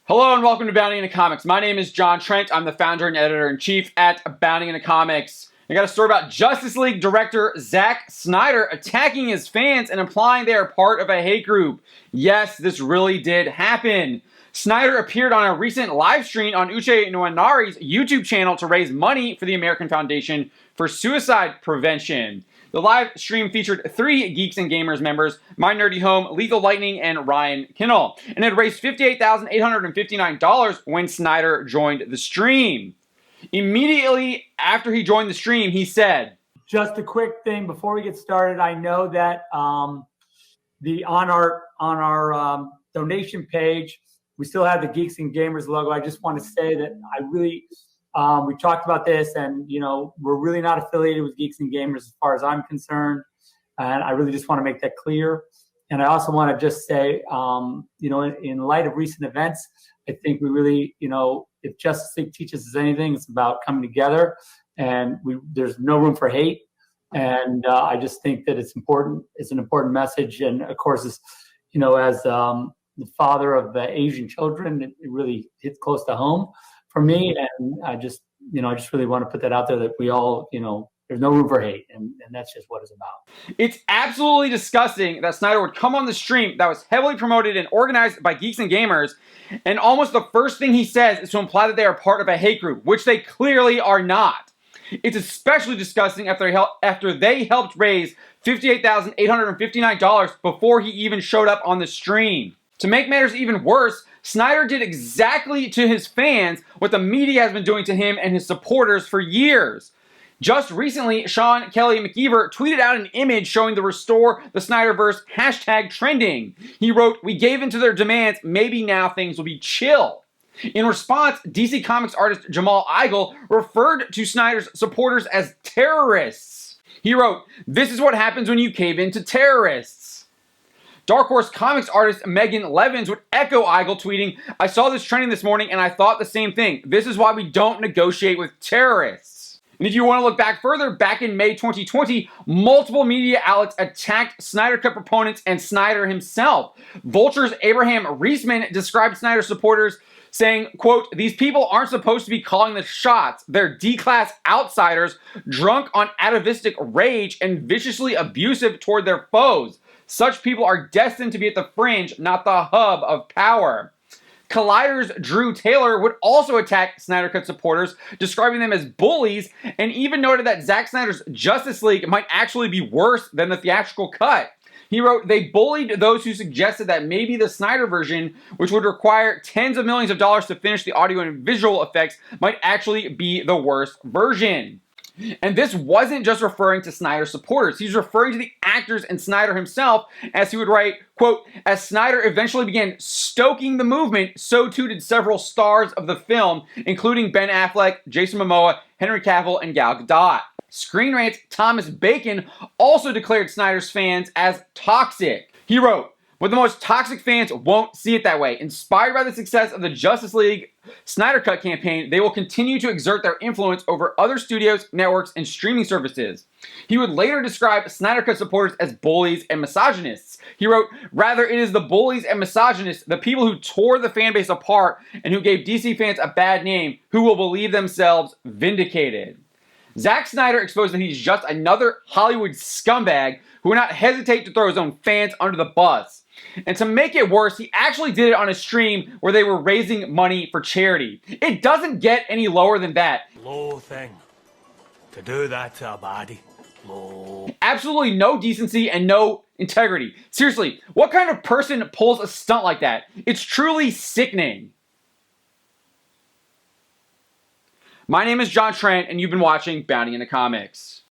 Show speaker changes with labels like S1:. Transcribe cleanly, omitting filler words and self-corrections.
S1: Hello and welcome to Bounding Into Comics. My name is John Trent. I'm the founder and editor-in-chief at Bounding Into Comics. I got a story about Justice League director Zack Snyder attacking his fans and implying they are part of a hate group. Yes, this really did happen. Snyder appeared on a recent live stream on Uche Nwaneri's YouTube channel to raise money for the American Foundation for Suicide Prevention. The live stream featured 3 Geeks and Gamers members, My Nerdy Home, Lethal Lightning, and Ryan Kinnell, and it raised $58,859 when Snyder joined the stream. Immediately after he joined the stream, he said,
S2: "Just a quick thing before we get started. I know that on our donation page, we still have the Geeks and Gamers logo. I just want to say that I really we talked about this, and we're really not affiliated with Geeks and Gamers as far as I'm concerned, and I really just want to make that clear. And I also want to just say, in light of recent events, I think we really, if Justice League teaches us anything, it's about coming together, and there's no room for hate. And I just think that it's important. It's an important message, and of course, as the father of Asian children, it really hits close to home for me. And I just really want to put that out there that we all, there's no room for hate, and that's just what it's about.
S1: It's absolutely disgusting that Snyder would come on the stream that was heavily promoted and organized by Geeks and Gamers, and almost the first thing he says is to imply that they are part of a hate group, which they clearly are not. It's especially disgusting after they helped raise $58,859 before he even showed up on the stream. To make matters even worse, Snyder did exactly to his fans what the media has been doing to him and his supporters for years. Just recently, Sean Kelly McKeever tweeted out an image showing the Restore the Snyderverse hashtag trending. He wrote, "We gave in to their demands, maybe now things will be chill." In response, DC Comics artist Jamal Igle referred to Snyder's supporters as terrorists. He wrote, "This is what happens when you cave in to terrorists." Dark Horse Comics artist Megan Levins would echo Igle, tweeting, "I saw this trending this morning and I thought the same thing. This is why we don't negotiate with terrorists." And if you want to look back further, back in May 2020, multiple media outlets attacked Snyder Cut proponents and Snyder himself. Vulture's Abraham Reisman described Snyder supporters saying, quote, "These people aren't supposed to be calling the shots. They're D-class outsiders, drunk on atavistic rage and viciously abusive toward their foes. Such people are destined to be at the fringe, not the hub of power." Collider's Drew Taylor would also attack Snyder Cut supporters, describing them as bullies, and even noted that Zack Snyder's Justice League might actually be worse than the theatrical cut. He wrote, "They bullied those who suggested that maybe the Snyder version, which would require tens of millions of dollars to finish the audio and visual effects, might actually be the worst version." And this wasn't just referring to Snyder supporters. He's referring to the actors and Snyder himself, as he would write, quote, "As Snyder eventually began stoking the movement, so too did several stars of the film, including Ben Affleck, Jason Momoa, Henry Cavill, and Gal Gadot." Screen Rant's Thomas Bacon also declared Snyder's fans as toxic. He wrote, "But the most toxic fans won't see it that way. Inspired by the success of the Justice League Snyder Cut campaign, they will continue to exert their influence over other studios, networks, and streaming services." He would later describe Snyder Cut supporters as bullies and misogynists. He wrote, "Rather, it is the bullies and misogynists, the people who tore the fan base apart and who gave DC fans a bad name, who will believe themselves vindicated." Zack Snyder exposed that he's just another Hollywood scumbag who would not hesitate to throw his own fans under the bus. And to make it worse, he actually did it on a stream where they were raising money for charity. It doesn't get any lower than that.
S3: Low thing to do that to a baddie. Low.
S1: Absolutely no decency and no integrity. Seriously, what kind of person pulls a stunt like that? It's truly sickening. My name is John Trent, and you've been watching Bounding Into Comics.